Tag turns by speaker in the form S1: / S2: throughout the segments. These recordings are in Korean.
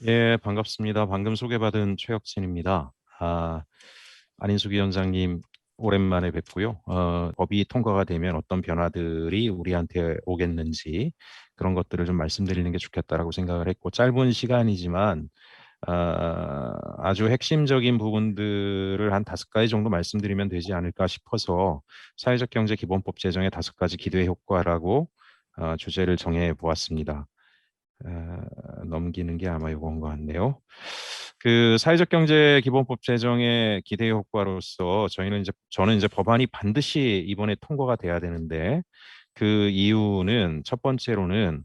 S1: 예, 반갑습니다. 방금 소개받은 최혁진입니다. 안인숙 위원장님 오랜만에 뵙고요. 법이 통과가 되면 어떤 변화들이 우리한테 오겠는지 그런 것들을 좀 말씀드리는 게 좋겠다라고 생각을 했고 짧은 시간이지만 아주 핵심적인 부분들을 한 5가지 정도 말씀드리면 되지 않을까 싶어서 사회적 경제 기본법 제정의 5가지 기대 효과라고 주제를 정해 보았습니다. 넘기는 게 아마 이건 것 같네요. 그 사회적 경제 기본법 제정의 기대 효과로서 저는 이제 법안이 반드시 이번에 통과가 돼야 되는데 그 이유는 첫 번째로는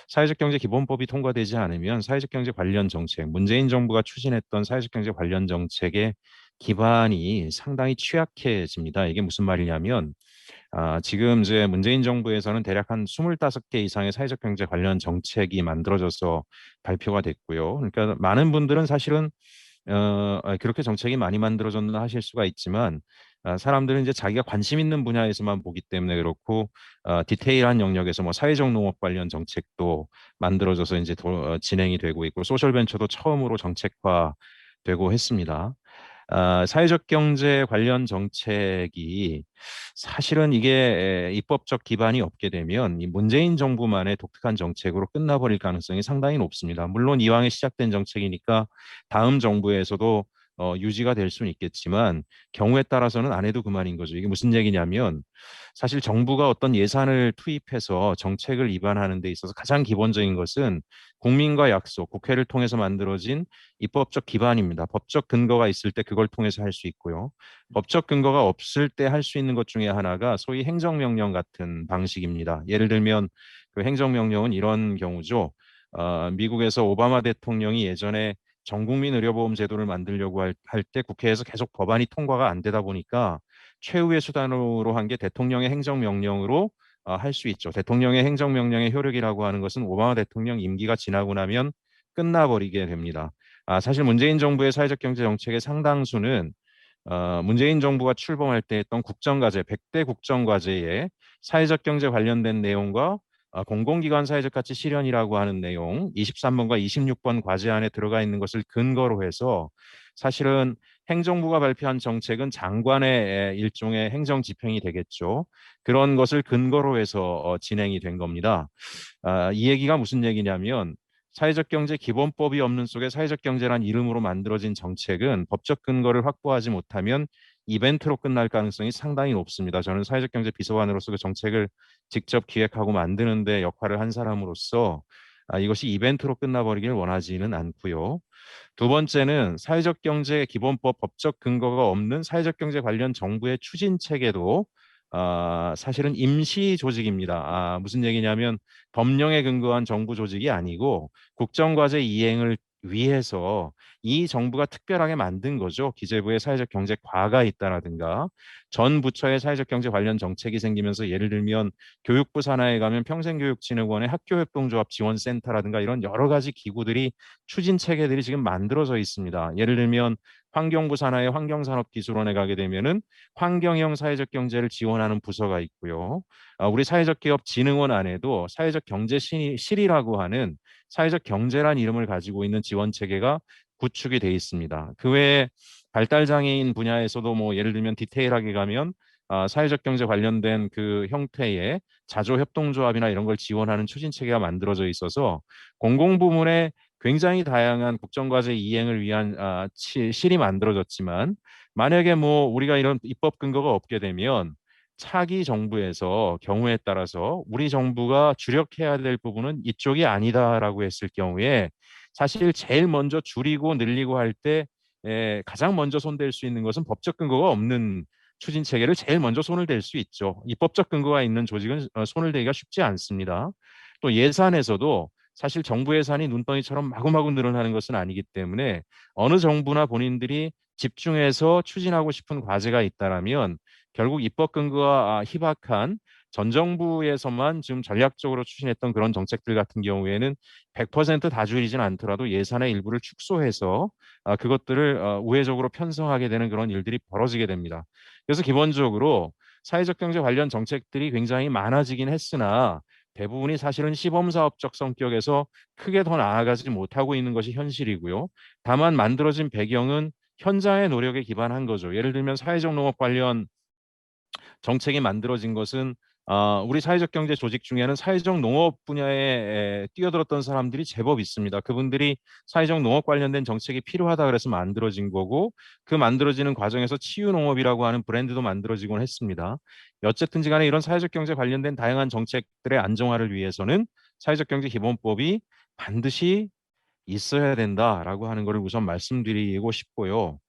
S1: 사회적 경제 기본법이 통과되지 않으면 사회적 경제 관련 정책, 문재인 정부가 추진했던 사회적 경제 관련 정책의 기반이 상당히 취약해집니다. 이게 무슨 말이냐면 지금 이제 문재인 정부에서는 대략 한 25개 이상의 사회적 경제 관련 정책이 만들어져서 발표가 됐고요. 그러니까 많은 분들은 사실은 그렇게 정책이 많이 만들어졌나 하실 수가 있지만 사람들은 이제 자기가 관심 있는 분야에서만 보기 때문에 그렇고 디테일한 영역에서 뭐 사회적 농업 관련 정책도 만들어져서 이제 진행이 되고 있고 소셜벤처도 처음으로 정책화되고 했습니다. 사회적 경제 관련 정책이 사실은 이게 입법적 기반이 없게 되면 이 문재인 정부만의 독특한 정책으로 끝나버릴 가능성이 상당히 높습니다. 물론 이왕에 시작된 정책이니까 다음 정부에서도 유지가 될 수는 있겠지만 경우에 따라서는 안 해도 그만인 거죠. 이게 무슨 얘기냐면 사실 정부가 어떤 예산을 투입해서 정책을 입안하는 데 있어서 가장 기본적인 것은 국민과 약속, 국회를 통해서 만들어진 입법적 기반입니다. 법적 근거가 있을 때 그걸 통해서 할 수 있고요. 법적 근거가 없을 때 할 수 있는 것 중에 하나가 소위 행정명령 같은 방식입니다. 예를 들면 그 행정명령은 이런 경우죠. 미국에서 오바마 대통령이 예전에 전국민 의료보험 제도를 만들려고 할 때 국회에서 계속 법안이 통과가 안 되다 보니까 최후의 수단으로 한 게 대통령의 행정명령으로 할 수 있죠. 대통령의 행정명령의 효력이라고 하는 것은 오바마 대통령 임기가 지나고 나면 끝나버리게 됩니다. 사실 문재인 정부의 사회적 경제 정책의 상당수는 문재인 정부가 출범할 때 했던 국정과제, 100대 국정과제에 사회적 경제 관련된 내용과 공공기관 사회적 가치 실현이라고 하는 내용 23번과 26번 과제 안에 들어가 있는 것을 근거로 해서 사실은 행정부가 발표한 정책은 장관의 일종의 행정 집행이 되겠죠. 그런 것을 근거로 해서 진행이 된 겁니다. 이 얘기가 무슨 얘기냐면 사회적 경제 기본법이 없는 속에 사회적 경제란 이름으로 만들어진 정책은 법적 근거를 확보하지 못하면 이벤트로 끝날 가능성이 상당히 높습니다. 저는 사회적 경제 비서관으로서 그 정책을 직접 기획하고 만드는데 역할을 한 사람으로서 이것이 이벤트로 끝나버리길 원하지는 않고요. 두 번째는 사회적 경제 기본법 법적 근거가 없는 사회적 경제 관련 정부의 추진 체계도 사실은 임시 조직입니다. 무슨 얘기냐면 법령에 근거한 정부 조직이 아니고 국정과제 이행을 위해서 이 정부가 특별하게 만든 거죠. 기재부에 사회적 경제 과가 있다라든가 전 부처의 사회적 경제 관련 정책이 생기면서 예를 들면 교육부 산하에 가면 평생교육진흥원의 학교협동조합 지원센터라든가 이런 여러 가지 기구들이 추진 체계들이 지금 만들어져 있습니다. 예를 들면 환경부 산하의 환경산업기술원에 가게 되면은 환경형 사회적 경제를 지원하는 부서가 있고요. 우리 사회적 기업 진흥원 안에도 사회적 경제 실이라고 하는 사회적 경제란 이름을 가지고 있는 지원 체계가 구축이 돼 있습니다. 그 외에 발달 장애인 분야에서도 뭐 예를 들면 디테일하게 가면 사회적 경제 관련된 그 형태의 자조 협동조합이나 이런 걸 지원하는 추진 체계가 만들어져 있어서 공공부문의 굉장히 다양한 국정과제 이행을 위한 실이 만들어졌지만 만약에 뭐 우리가 이런 입법 근거가 없게 되면 차기 정부에서 경우에 따라서 우리 정부가 주력해야 될 부분은 이쪽이 아니다라고 했을 경우에 사실 제일 먼저 줄이고 늘리고 할 때 가장 먼저 손댈 수 있는 것은 법적 근거가 없는 추진 체계를 제일 먼저 손을 댈 수 있죠. 입법적 근거가 있는 조직은 손을 대기가 쉽지 않습니다. 또 예산에서도 사실 정부 예산이 눈덩이처럼 마구마구 늘어나는 것은 아니기 때문에 어느 정부나 본인들이 집중해서 추진하고 싶은 과제가 있다라면 결국 입법 근거가 희박한 전 정부에서만 지금 전략적으로 추진했던 그런 정책들 같은 경우에는 100%다 줄이진 않더라도 예산의 일부를 축소해서 그것들을 우회적으로 편성하게 되는 그런 일들이 벌어지게 됩니다. 그래서 기본적으로 사회적 경제 관련 정책들이 굉장히 많아지긴 했으나 대부분이 사실은 시범사업적 성격에서 크게 더 나아가지 못하고 있는 것이 현실이고요. 다만 만들어진 배경은 현장의 노력에 기반한 거죠. 예를 들면 사회적 농업 관련 정책이 만들어진 것은 우리 사회적 경제 조직 중에는 사회적 농업 분야에 뛰어들었던 사람들이 제법 있습니다. 그분들이 사회적 농업 관련된 정책이 필요하다 그래서 만들어진 거고 그 만들어지는 과정에서 치유 농업이라고 하는 브랜드도 만들어지곤 했습니다. 어쨌든지 간에 이런 사회적 경제 관련된 다양한 정책들의 안정화를 위해서는 사회적 경제 기본법이 반드시 있어야 된다라고 하는 것을 우선 말씀드리고 싶고요.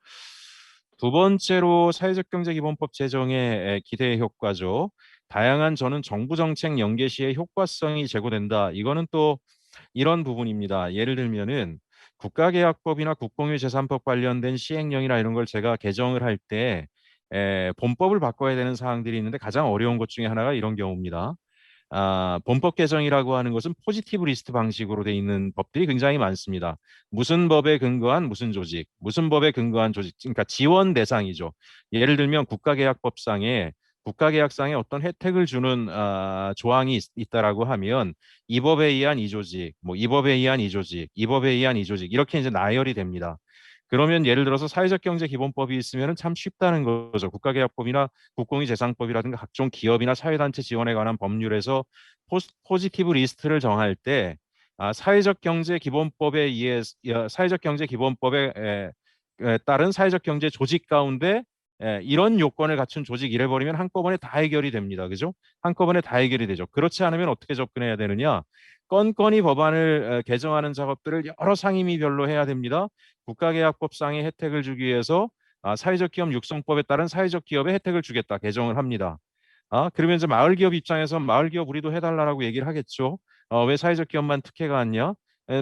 S1: 두 번째로 사회적 경제 기본법 제정의 기대 효과죠. 다양한 저는 정부 정책 연계 시에 효과성이 제고된다. 이거는 또 이런 부분입니다. 예를 들면은 국가계약법이나 국공유재산법 관련된 시행령이나 이런 걸 제가 개정을 할 때 본법을 바꿔야 되는 사항들이 있는데 가장 어려운 것 중에 하나가 이런 경우입니다. 본법 개정이라고 하는 것은 포지티브 리스트 방식으로 돼 있는 법들이 굉장히 많습니다. 무슨 법에 근거한 무슨 조직, 무슨 법에 근거한 조직, 그러니까 지원 대상이죠. 예를 들면 국가계약상에 어떤 혜택을 주는 조항이 있다라고 하면 이 법에 의한 이 조직, 뭐 이 법에 의한 이 조직, 이 법에 의한 이 조직 이렇게 이제 나열이 됩니다. 그러면 예를 들어서 사회적 경제 기본법이 있으면 참 쉽다는 거죠. 국가계약법이나 국공유재산법이라든가 각종 기업이나 사회단체 지원에 관한 법률에서 포지티브 리스트를 정할 때 사회적 경제 기본법에 의해 사회적 경제 기본법에 따른 사회적 경제 조직 가운데 이런 요건을 갖춘 조직 이래 버리면 한꺼번에 다 해결이 됩니다. 그죠? 한꺼번에 다 해결이 되죠. 그렇지 않으면 어떻게 접근해야 되느냐? 건건이 법안을 개정하는 작업들을 여러 상임위별로 해야 됩니다. 국가계약법상의 혜택을 주기 위해서 사회적 기업 육성법에 따른 사회적 기업에 혜택을 주겠다 개정을 합니다. 그러면 이제 마을 기업 입장에서 마을 기업 우리도 해달라고 얘기를 하겠죠. 왜 사회적 기업만 특혜가 아니냐?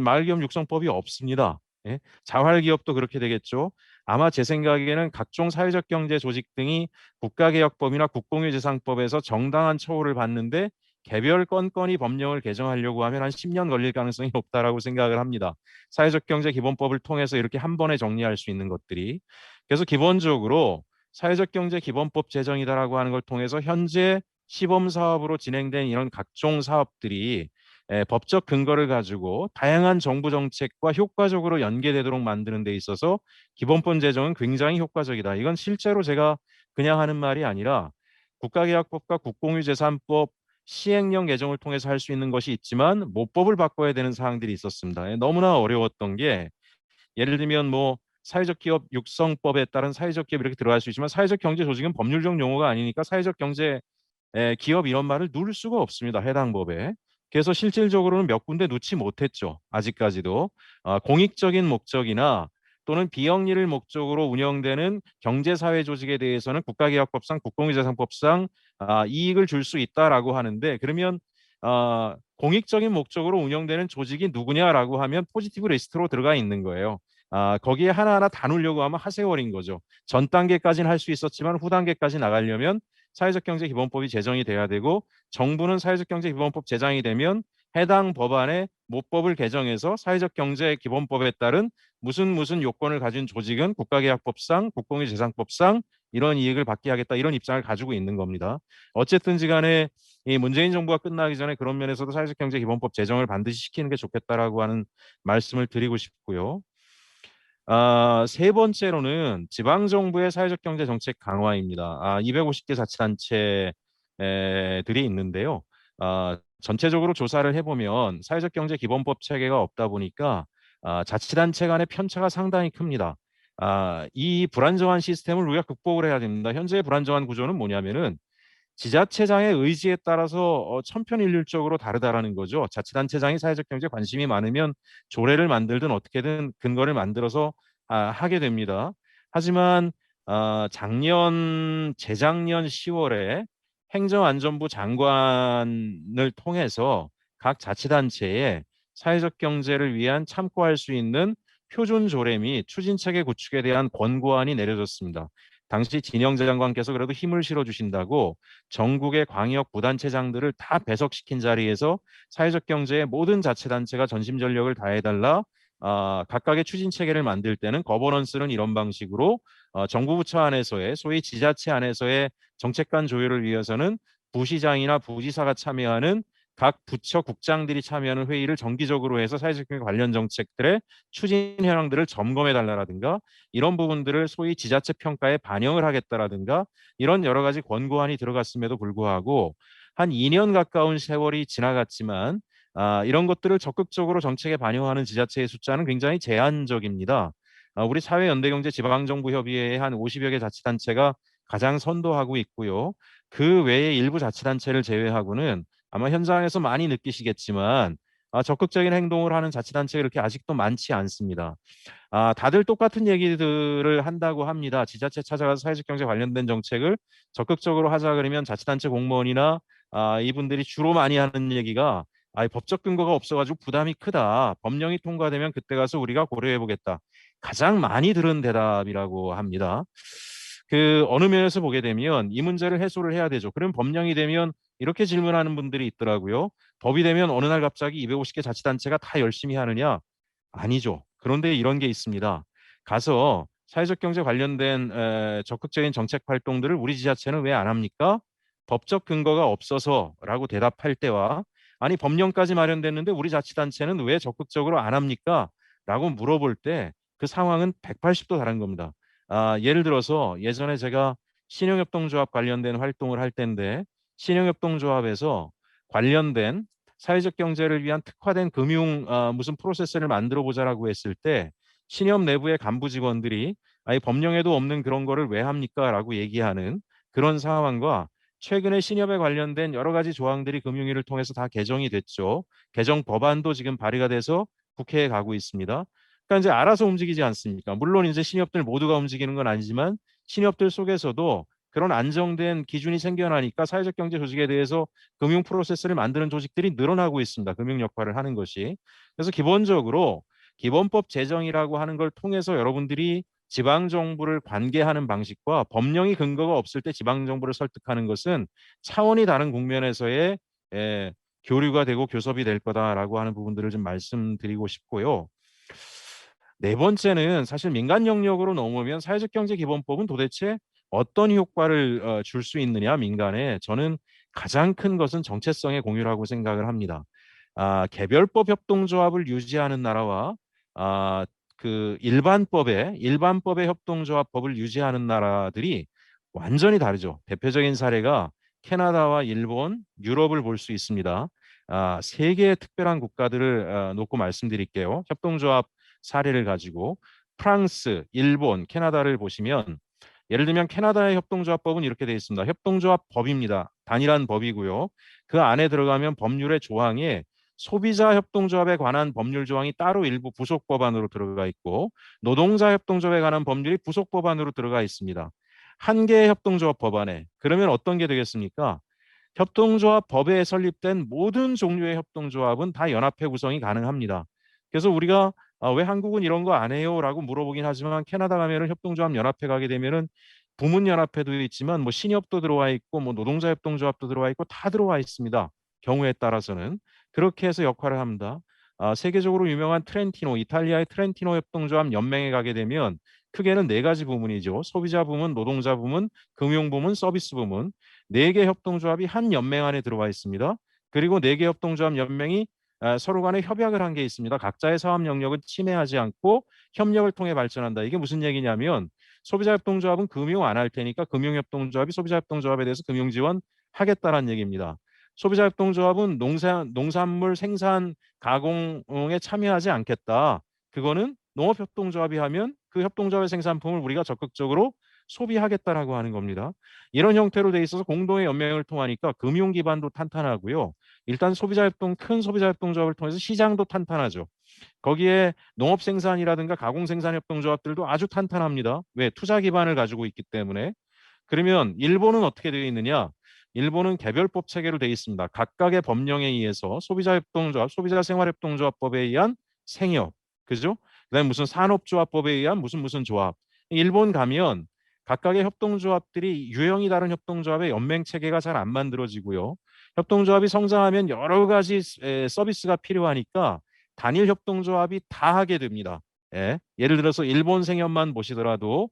S1: 마을 기업 육성법이 없습니다. 예? 자활 기업도 그렇게 되겠죠. 아마 제 생각에는 각종 사회적 경제 조직 등이 국가개혁법이나 국공유재산법에서 정당한 처우를 받는데 개별 건건이 법령을 개정하려고 하면 한 10년 걸릴 가능성이 높다라고 생각을 합니다. 사회적 경제 기본법을 통해서 이렇게 한 번에 정리할 수 있는 것들이. 그래서 기본적으로 사회적 경제 기본법 제정이다라고 하는 걸 통해서 현재 시범 사업으로 진행된 이런 각종 사업들이 법적 근거를 가지고 다양한 정부 정책과 효과적으로 연계되도록 만드는 데 있어서 기본법 제정은 굉장히 효과적이다. 이건 실제로 제가 그냥 하는 말이 아니라 국가계약법과 국공유재산법 시행령 개정을 통해서 할 수 있는 것이 있지만 모법을 바꿔야 되는 사항들이 있었습니다. 너무나 어려웠던 게 예를 들면 뭐 사회적 기업 육성법에 따른 사회적 기업 이렇게 들어갈 수 있지만 사회적 경제 조직은 법률적 용어가 아니니까 사회적 경제 기업 이런 말을 누를 수가 없습니다. 해당 법에. 그래서 실질적으로는 몇 군데 놓지 못했죠. 아직까지도. 공익적인 목적이나 또는 비영리를 목적으로 운영되는 경제사회 조직에 대해서는 국가개혁법상 국공유재산법상 이익을 줄 수 있다라고 하는데 그러면 공익적인 목적으로 운영되는 조직이 누구냐라고 하면 포지티브 리스트로 들어가 있는 거예요. 거기에 하나하나 다 놓으려고 하면 하세월인 거죠. 전 단계까지는 할 수 있었지만 후 단계까지 나가려면 사회적 경제 기본법이 제정이 돼야 되고 정부는 사회적 경제 기본법 제정이 되면 해당 법안의 모법을 개정해서 사회적 경제 기본법에 따른 무슨 요건을 가진 조직은 국가계약법상 국공유재산법상 이런 이익을 받게 하겠다 이런 입장을 가지고 있는 겁니다. 어쨌든지 간에 이 문재인 정부가 끝나기 전에 그런 면에서도 사회적 경제 기본법 제정을 반드시 시키는 게 좋겠다라고 하는 말씀을 드리고 싶고요. 세 번째로는 지방정부의 사회적 경제 정책 강화입니다. 250개 자치단체들이 있는데요. 전체적으로 조사를 해보면 사회적 경제 기본법 체계가 없다 보니까 자치단체 간의 편차가 상당히 큽니다. 이 불안정한 시스템을 우리가 극복을 해야 됩니다. 현재의 불안정한 구조는 뭐냐면은 지자체장의 의지에 따라서 천편일률적으로 다르다라는 거죠. 자치단체장이 사회적 경제에 관심이 많으면 조례를 만들든 어떻게든 근거를 만들어서 하게 됩니다. 하지만 재작년 10월에 행정안전부 장관을 통해서 각 자치단체에 사회적 경제를 위한 참고할 수 있는 표준 조례 및 추진체계 구축에 대한 권고안이 내려졌습니다. 당시 진영 장관께서 그래도 힘을 실어주신다고 전국의 광역 부단체장들을 다 배석시킨 자리에서 사회적 경제의 모든 자치단체가 전심전력을 다해달라 각각의 추진 체계를 만들 때는 거버넌스는 이런 방식으로 정부 부처 안에서의 소위 지자체 안에서의 정책 간 조율을 위해서는 부시장이나 부지사가 참여하는 각 부처 국장들이 참여하는 회의를 정기적으로 해서 사회적 경제 관련 정책들의 추진 현황들을 점검해 달라라든가 이런 부분들을 소위 지자체 평가에 반영을 하겠다라든가 이런 여러 가지 권고안이 들어갔음에도 불구하고 한 2년 가까운 세월이 지나갔지만 이런 것들을 적극적으로 정책에 반영하는 지자체의 숫자는 굉장히 제한적입니다. 우리 사회연대경제지방정부협의회의 한 50여 개 자치단체가 가장 선도하고 있고요. 그 외에 일부 자치단체를 제외하고는 아마 현장에서 많이 느끼시겠지만 적극적인 행동을 하는 자치단체가 이렇게 아직도 많지 않습니다. 다들 똑같은 얘기들을 한다고 합니다. 지자체 찾아가서 사회적 경제 관련된 정책을 적극적으로 하자 그러면 자치단체 공무원이나 이분들이 주로 많이 하는 얘기가 법적 근거가 없어가지고 부담이 크다. 법령이 통과되면 그때 가서 우리가 고려해 보겠다. 가장 많이 들은 대답이라고 합니다. 그 어느 면에서 보게 되면 이 문제를 해소를 해야 되죠. 그럼 법령이 되면 이렇게 질문하는 분들이 있더라고요. 법이 되면 어느 날 갑자기 250개 자치단체가 다 열심히 하느냐? 아니죠. 그런데 이런 게 있습니다. 가서 사회적 경제 관련된 적극적인 정책 활동들을 우리 지자체는 왜 안 합니까? 법적 근거가 없어서라고 대답할 때와 아니 법령까지 마련됐는데 우리 자치단체는 왜 적극적으로 안 합니까? 라고 물어볼 때 그 상황은 180도 다른 겁니다. 예를 들어서 예전에 제가 신용협동조합 관련된 활동을 할 때인데 신용협동조합에서 관련된 사회적 경제를 위한 특화된 금융 무슨 프로세스를 만들어 보자라고 했을 때 신협 내부의 간부 직원들이 아예 법령에도 없는 그런 거를 왜 합니까? 라고 얘기하는 그런 상황과 최근에 신협에 관련된 여러 가지 조항들이 금융위를 통해서 다 개정이 됐죠. 개정 법안도 지금 발의가 돼서 국회에 가고 있습니다. 그러니까 이제 알아서 움직이지 않습니까? 물론 이제 신협들 모두가 움직이는 건 아니지만 신협들 속에서도 그런 안정된 기준이 생겨나니까 사회적 경제 조직에 대해서 금융 프로세스를 만드는 조직들이 늘어나고 있습니다. 금융 역할을 하는 것이. 그래서 기본적으로 기본법 제정이라고 하는 걸 통해서 여러분들이 지방 정부를 관계하는 방식과 법령이 근거가 없을 때 지방 정부를 설득하는 것은 차원이 다른 국면에서의 교류가 되고 교섭이 될 거다라고 하는 부분들을 좀 말씀드리고 싶고요. 네 번째는 사실 민간 영역으로 넘으면 사회적 경제 기본법은 도대체 어떤 효과를 줄 수 있느냐 민간에 저는 가장 큰 것은 정체성의 공유라고 생각을 합니다. 개별법 협동조합을 유지하는 나라와 그 일반법의 협동조합법을 유지하는 나라들이 완전히 다르죠. 대표적인 사례가 캐나다와 일본, 유럽을 볼 수 있습니다. 세 개의 특별한 국가들을 놓고 말씀드릴게요. 협동조합 사례를 가지고 프랑스, 일본, 캐나다를 보시면 예를 들면 캐나다의 협동조합법은 이렇게 되어 있습니다. 협동조합법입니다. 단일한 법이고요. 그 안에 들어가면 법률의 조항에 소비자 협동조합에 관한 법률 조항이 따로 일부 부속 법안으로 들어가 있고 노동자 협동조합에 관한 법률이 부속 법안으로 들어가 있습니다. 한 개의 협동조합 법안에 그러면 어떤 게 되겠습니까? 협동조합 법에 설립된 모든 종류의 협동조합은 다 연합회 구성이 가능합니다. 그래서 우리가 왜 한국은 이런 거 안 해요? 라고 물어보긴 하지만 캐나다 가면은 협동조합 연합회 가게 되면은 부문연합회도 있지만 뭐 신협도 들어와 있고 뭐 노동자 협동조합도 들어와 있고 다 들어와 있습니다. 경우에 따라서는 그렇게 해서 역할을 합니다. 세계적으로 유명한 트렌티노, 이탈리아의 트렌티노 협동조합 연맹에 가게 되면 크게는 네 가지 부문이죠. 소비자 부문, 노동자 부문, 금융 부문, 서비스 부문. 네 개 협동조합이 한 연맹 안에 들어와 있습니다. 그리고 네 개 협동조합 연맹이 서로 간에 협약을 한 게 있습니다. 각자의 사업 영역은 침해하지 않고 협력을 통해 발전한다. 이게 무슨 얘기냐면 소비자협동조합은 금융 안 할 테니까 금융협동조합이 소비자협동조합에 대해서 금융 지원 하겠다라는 얘기입니다. 소비자협동조합은 농산물 생산 가공에 참여하지 않겠다. 그거는 농업협동조합이 하면 그 협동조합의 생산품을 우리가 적극적으로 소비하겠다라고 하는 겁니다. 이런 형태로 돼 있어서 공동의 연맹을 통하니까 금융 기반도 탄탄하고요. 일단 큰 소비자협동조합을 통해서 시장도 탄탄하죠. 거기에 농업생산이라든가 가공생산협동조합들도 아주 탄탄합니다. 왜? 투자 기반을 가지고 있기 때문에. 그러면 일본은 어떻게 되어 있느냐? 일본은 개별법 체계로 되어 있습니다. 각각의 법령에 의해서 소비자협동조합, 소비자생활협동조합법에 의한 생협, 그죠? 그다음에 무슨 산업조합법에 의한 무슨 조합. 일본 가면 각각의 협동조합들이 유형이 다른 협동조합의 연맹 체계가 잘 안 만들어지고요. 협동조합이 성장하면 여러 가지 서비스가 필요하니까 단일 협동조합이 다 하게 됩니다. 예를 들어서 일본 생협만 보시더라도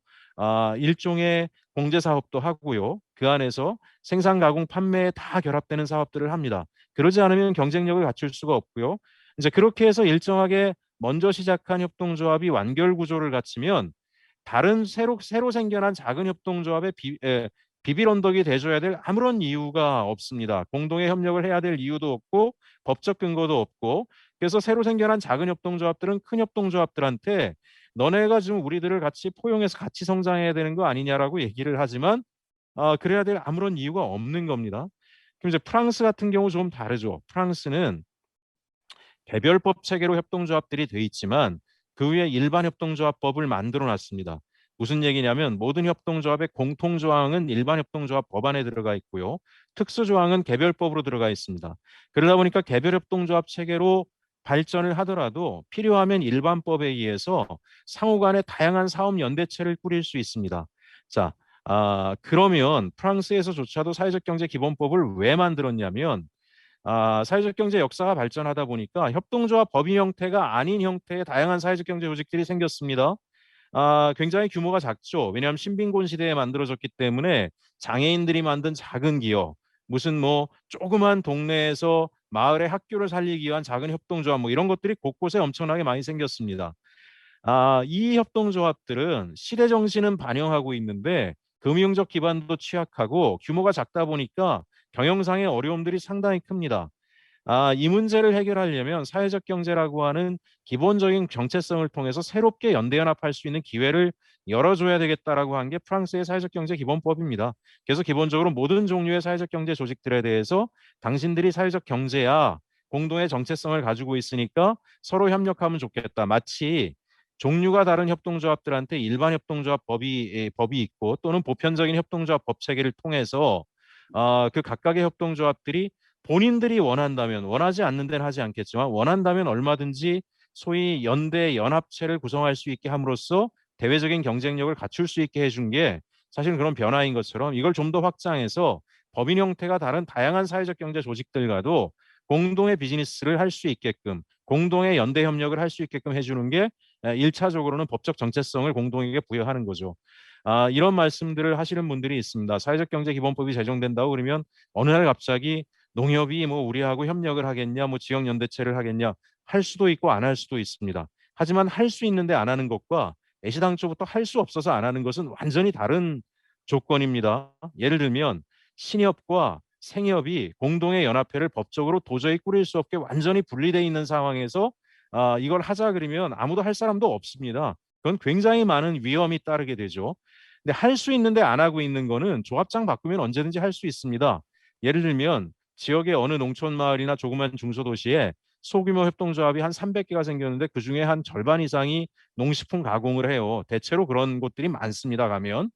S1: 일종의 공제 사업도 하고요. 그 안에서 생산, 가공, 판매에 다 결합되는 사업들을 합니다. 그러지 않으면 경쟁력을 갖출 수가 없고요. 이제 그렇게 해서 일정하게 먼저 시작한 협동조합이 완결 구조를 갖추면 다른 새로 생겨난 작은 협동조합의 비빌 언덕이 돼줘야 될 아무런 이유가 없습니다. 공동의 협력을 해야 될 이유도 없고 법적 근거도 없고, 그래서 새로 생겨난 작은 협동조합들은 큰 협동조합들한테 너네가 지금 우리들을 같이 포용해서 같이 성장해야 되는 거 아니냐라고 얘기를 하지만 그래야 될 아무런 이유가 없는 겁니다. 그럼 이제 프랑스 같은 경우 좀 다르죠. 프랑스는 개별법 체계로 협동조합들이 돼 있지만 그 위에 일반 협동조합법을 만들어 놨습니다. 무슨 얘기냐면 모든 협동조합의 공통조항은 일반 협동조합 법안에 들어가 있고요. 특수조항은 개별법으로 들어가 있습니다. 그러다 보니까 개별 협동조합 체계로 발전을 하더라도 필요하면 일반법에 의해서 상호 간에 다양한 사업 연대체를 꾸릴 수 있습니다. 자, 그러면 프랑스에서조차도 사회적 경제 기본법을 왜 만들었냐면 사회적 경제 역사가 발전하다 보니까 협동조합 법인 형태가 아닌 형태의 다양한 사회적 경제 조직들이 생겼습니다. 굉장히 규모가 작죠. 왜냐하면 신빈곤 시대에 만들어졌기 때문에 장애인들이 만든 작은 기업, 무슨 뭐 조그만 동네에서 마을의 학교를 살리기 위한 작은 협동조합 뭐 이런 것들이 곳곳에 엄청나게 많이 생겼습니다. 이 협동조합들은 시대 정신은 반영하고 있는데 금융적 기반도 취약하고 규모가 작다 보니까 경영상의 어려움들이 상당히 큽니다. 이 문제를 해결하려면 사회적 경제라고 하는 기본적인 정체성을 통해서 새롭게 연대연합할 수 있는 기회를 열어줘야 되겠다라고 한 게 프랑스의 사회적 경제 기본법입니다. 그래서 기본적으로 모든 종류의 사회적 경제 조직들에 대해서 당신들이 사회적 경제야 공동의 정체성을 가지고 있으니까 서로 협력하면 좋겠다. 마치 종류가 다른 협동조합들한테 일반 협동조합 법이 있고 또는 보편적인 협동조합 법 체계를 통해서 그 각각의 협동조합들이 본인들이 원한다면, 원하지 않는 데는 하지 않겠지만 원한다면 얼마든지 소위 연대 연합체를 구성할 수 있게 함으로써 대외적인 경쟁력을 갖출 수 있게 해준 게 사실 그런 변화인 것처럼 이걸 좀 더 확장해서 법인 형태가 다른 다양한 사회적 경제 조직들과도 공동의 비즈니스를 할 수 있게끔, 공동의 연대 협력을 할 수 있게끔 해주는 게 1차적으로는 법적 정체성을 공동에게 부여하는 거죠. 이런 말씀들을 하시는 분들이 있습니다. 사회적 경제 기본법이 제정된다고 그러면 어느 날 갑자기 농협이 뭐 우리하고 협력을 하겠냐, 뭐 지역 연대체를 하겠냐 할 수도 있고 안 할 수도 있습니다. 하지만 할 수 있는데 안 하는 것과 애시당초부터 할 수 없어서 안 하는 것은 완전히 다른 조건입니다. 예를 들면 신협과 생협이 공동의 연합회를 법적으로 도저히 꾸릴 수 없게 완전히 분리되어 있는 상황에서 이걸 하자 그러면 아무도 할 사람도 없습니다. 그건 굉장히 많은 위험이 따르게 되죠. 근데 할 수 있는데 안 하고 있는 거는 조합장 바꾸면 언제든지 할 수 있습니다. 예를 들면 지역의 어느 농촌 마을이나 조그만 중소도시에 소규모 협동조합이 한 300개가 생겼는데 그중에 한 절반 이상이 농식품 가공을 해요. 대체로 그런 곳들이 많습니다. 가면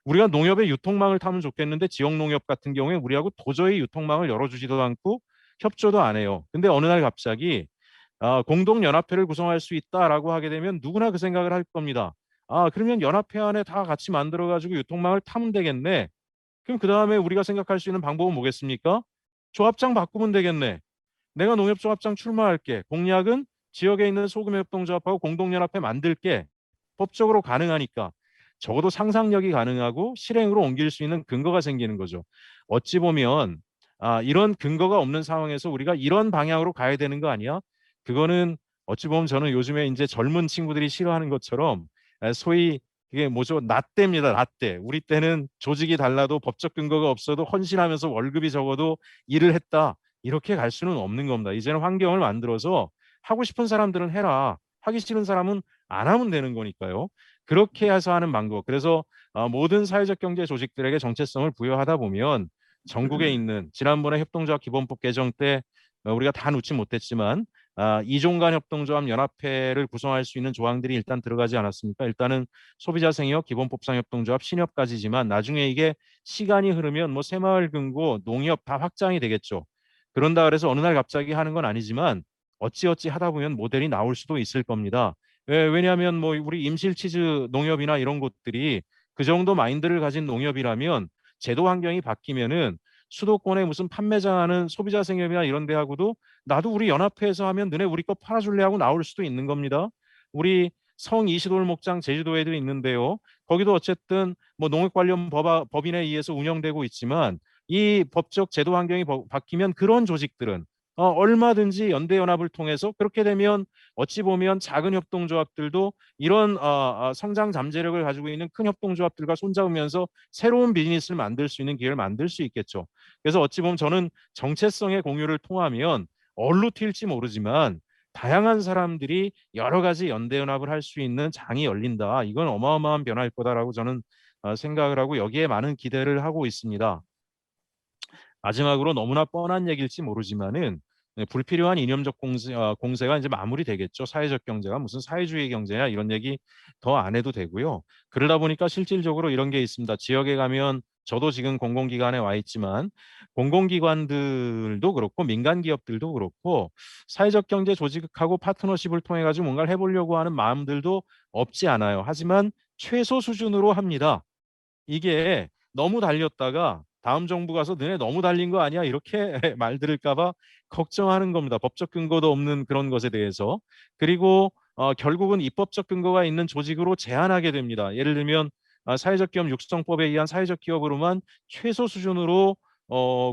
S1: 우리가 농협의 유통망을 타면 좋겠는데 지역 농협 같은 경우에 우리하고 도저히 유통망을 열어주지도 않고 협조도 안 해요. 근데 어느 날 갑자기 공동 연합회를 구성할 수 있다라고 하게 되면 누구나 그 생각을 할 겁니다. 그러면 연합회 안에 다 같이 만들어 가지고 유통망을 타면 되겠네. 그럼 그 다음에 우리가 생각할 수 있는 방법은 뭐겠습니까? 조합장 바꾸면 되겠네. 내가 농협조합장 출마할게. 공약은 지역에 있는 소규모협동조합하고 공동연합회 만들게. 법적으로 가능하니까. 적어도 상상력이 가능하고 실행으로 옮길 수 있는 근거가 생기는 거죠. 어찌 보면 이런 근거가 없는 상황에서 우리가 이런 방향으로 가야 되는 거 아니야? 그거는 어찌 보면 저는 요즘에 이제 젊은 친구들이 싫어하는 것처럼 소위 그게 뭐죠? 라떼입니다. 라떼. 우리 때는 조직이 달라도 법적 근거가 없어도 헌신하면서 월급이 적어도 일을 했다. 이렇게 갈 수는 없는 겁니다. 이제는 환경을 만들어서 하고 싶은 사람들은 해라. 하기 싫은 사람은 안 하면 되는 거니까요. 그렇게 해서 하는 방법. 그래서 모든 사회적 경제 조직들에게 정체성을 부여하다 보면 전국에 있는 지난번에 협동조합 기본법 개정 때 우리가 다 놓지 못했지만 이종간 협동조합 연합회를 구성할 수 있는 조항들이 일단 들어가지 않았습니까? 일단은 소비자생협, 기본법상 협동조합, 신협까지지만 나중에 이게 시간이 흐르면 뭐 새마을금고, 농협 다 확장이 되겠죠. 그런다 그래서 어느 날 갑자기 하는 건 아니지만 어찌어찌 하다 보면 모델이 나올 수도 있을 겁니다. 왜냐하면 뭐 우리 임실치즈 농협이나 이런 곳들이 그 정도 마인드를 가진 농협이라면 제도 환경이 바뀌면은 수도권에 무슨 판매장 하는 소비자생협이나 이런 데하고도 나도 우리 연합회에서 하면 너네 우리 거 팔아줄래 하고 나올 수도 있는 겁니다. 우리 성 이시돌 목장 제주도에도 있는데요. 거기도 어쨌든 뭐 농업 관련 법인에 의해서 운영되고 있지만 이 법적 제도 환경이 바뀌면 그런 조직들은 얼마든지 연대연합을 통해서 그렇게 되면 어찌 보면 작은 협동조합들도 이런 성장 잠재력을 가지고 있는 큰 협동조합들과 손잡으면서 새로운 비즈니스를 만들 수 있는 기회를 만들 수 있겠죠. 그래서 어찌 보면 저는 정체성의 공유를 통하면 어디로 튈지 모르지만 다양한 사람들이 여러 가지 연대연합을 할 수 있는 장이 열린다. 이건 어마어마한 변화일 거다라고 저는 생각을 하고 여기에 많은 기대를 하고 있습니다. 마지막으로 너무나 뻔한 얘기일지 모르지만은 불필요한 이념적 공세가 이제 마무리되겠죠. 사회적 경제가 무슨 사회주의 경제냐 이런 얘기 더 안 해도 되고요. 그러다 보니까 실질적으로 이런 게 있습니다. 지역에 가면 저도 지금 공공기관에 와 있지만 공공기관들도 그렇고 민간 기업들도 그렇고 사회적 경제 조직하고 파트너십을 통해 가지고 뭔가를 해보려고 하는 마음들도 없지 않아요. 하지만 최소 수준으로 합니다. 이게 너무 달렸다가 다음 정부 가서 너네 너무 달린 거 아니야? 이렇게 말 들을까 봐 걱정하는 겁니다. 법적 근거도 없는 그런 것에 대해서. 그리고 결국은 입법적 근거가 있는 조직으로 제한하게 됩니다. 예를 들면 사회적 기업 육성법에 의한 사회적 기업으로만 최소 수준으로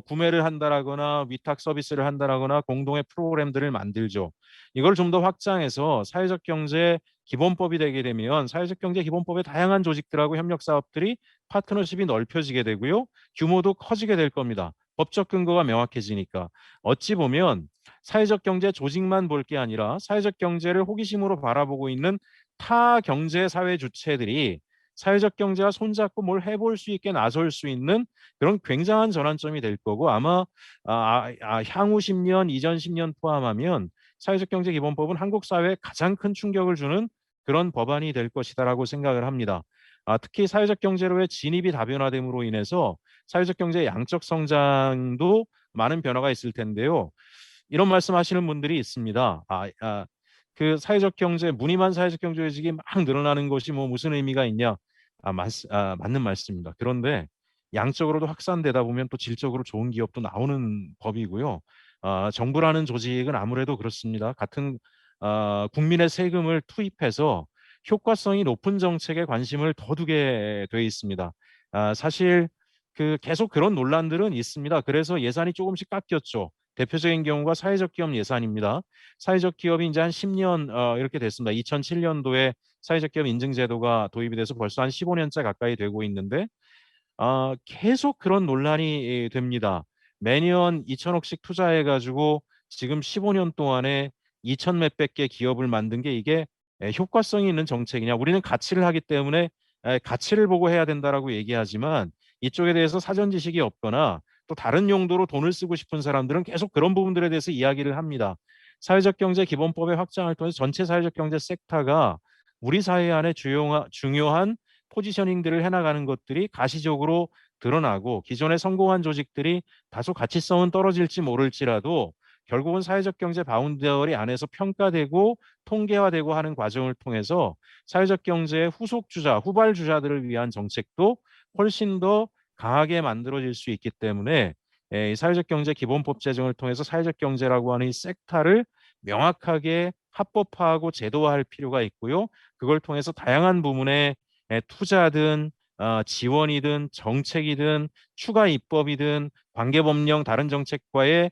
S1: 구매를 한다라거나 위탁 서비스를 한다라거나 공동의 프로그램들을 만들죠. 이걸 좀 더 확장해서 사회적 경제 기본법이 되게 되면 사회적 경제 기본법의 다양한 조직들하고 협력 사업들이 파트너십이 넓혀지게 되고요. 규모도 커지게 될 겁니다. 법적 근거가 명확해지니까. 어찌 보면 사회적 경제 조직만 볼 게 아니라 사회적 경제를 호기심으로 바라보고 있는 타 경제 사회 주체들이 사회적 경제와 손잡고 뭘 해볼 수 있게 나설 수 있는 그런 굉장한 전환점이 될 거고 아마 향후 10년, 이전 10년 포함하면 사회적 경제 기본법은 한국 사회에 가장 큰 충격을 주는 그런 법안이 될 것이다라고 생각을 합니다. 특히 사회적 경제로의 진입이 다변화됨으로 인해서 사회적 경제의 양적 성장도 많은 변화가 있을 텐데요. 이런 말씀하시는 분들이 있습니다. 그 사회적 경제 무늬만 사회적 경제 조직이 막 늘어나는 것이 뭐 무슨 의미가 있냐? 맞는 말씀입니다. 그런데 양적으로도 확산되다 보면 또 질적으로 좋은 기업도 나오는 법이고요. 정부라는 조직은 아무래도 그렇습니다. 같은 국민의 세금을 투입해서 효과성이 높은 정책에 관심을 더 두게 돼 있습니다. 사실 그 계속 그런 논란들은 있습니다. 그래서 예산이 조금씩 깎였죠. 대표적인 경우가 사회적 기업 예산입니다. 사회적 기업이 이제 한 10년 이렇게 됐습니다. 2007년도에 사회적 기업 인증 제도가 도입이 돼서 벌써 한 15년째 가까이 되고 있는데 계속 그런 논란이 됩니다. 매년 2천억씩 투자해가지고 지금 15년 동안에 2천 몇백 개 기업을 만든 게 이게 효과성이 있는 정책이냐? 우리는 가치를 하기 때문에 가치를 보고 해야 된다라고 얘기하지만 이쪽에 대해서 사전 지식이 없거나 또 다른 용도로 돈을 쓰고 싶은 사람들은 계속 그런 부분들에 대해서 이야기를 합니다. 사회적 경제 기본법의 확장을 통해서 전체 사회적 경제 섹터가 우리 사회 안에 중요한 포지셔닝들을 해나가는 것들이 가시적으로 드러나고 기존에 성공한 조직들이 다소 가치성은 떨어질지 모를지라도 결국은 사회적 경제 바운더리 안에서 평가되고 통계화되고 하는 과정을 통해서 사회적 경제의 후속 주자, 후발 주자들을 위한 정책도 훨씬 더 강하게 만들어질 수 있기 때문에 이 사회적 경제 기본법 제정을 통해서 사회적 경제라고 하는 이 섹터를 명확하게 합법화하고 제도화할 필요가 있고요. 그걸 통해서 다양한 부문에 투자든 지원이든 정책이든 추가 입법이든 관계법령 다른 정책과의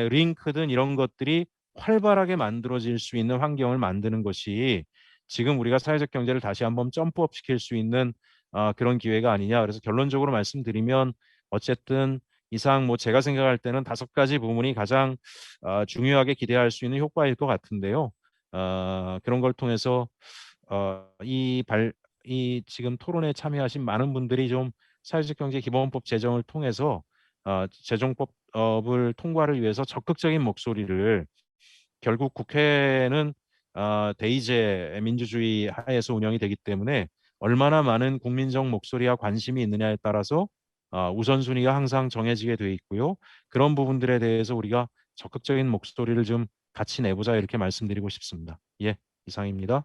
S1: 링크든 이런 것들이 활발하게 만들어질 수 있는 환경을 만드는 것이 지금 우리가 사회적 경제를 다시 한번 점프업 시킬 수 있는 그런 기회가 아니냐. 그래서 결론적으로 말씀드리면 어쨌든 이상 뭐 제가 생각할 때는 5가지 부분이 가장 중요하게 기대할 수 있는 효과일 것 같은데요. 그런 걸 통해서 이 지금 토론에 참여하신 많은 분들이 좀 사회적 경제 기본법 제정을 통해서 재정법을 통과를 위해서 적극적인 목소리를 결국 국회는 대의제 민주주의 하에서 운영이 되기 때문에 얼마나 많은 국민적 목소리와 관심이 있느냐에 따라서 우선순위가 항상 정해지게 돼 있고요. 그런 부분들에 대해서 우리가 적극적인 목소리를 좀 같이 내보자 이렇게 말씀드리고 싶습니다. 예, 이상입니다.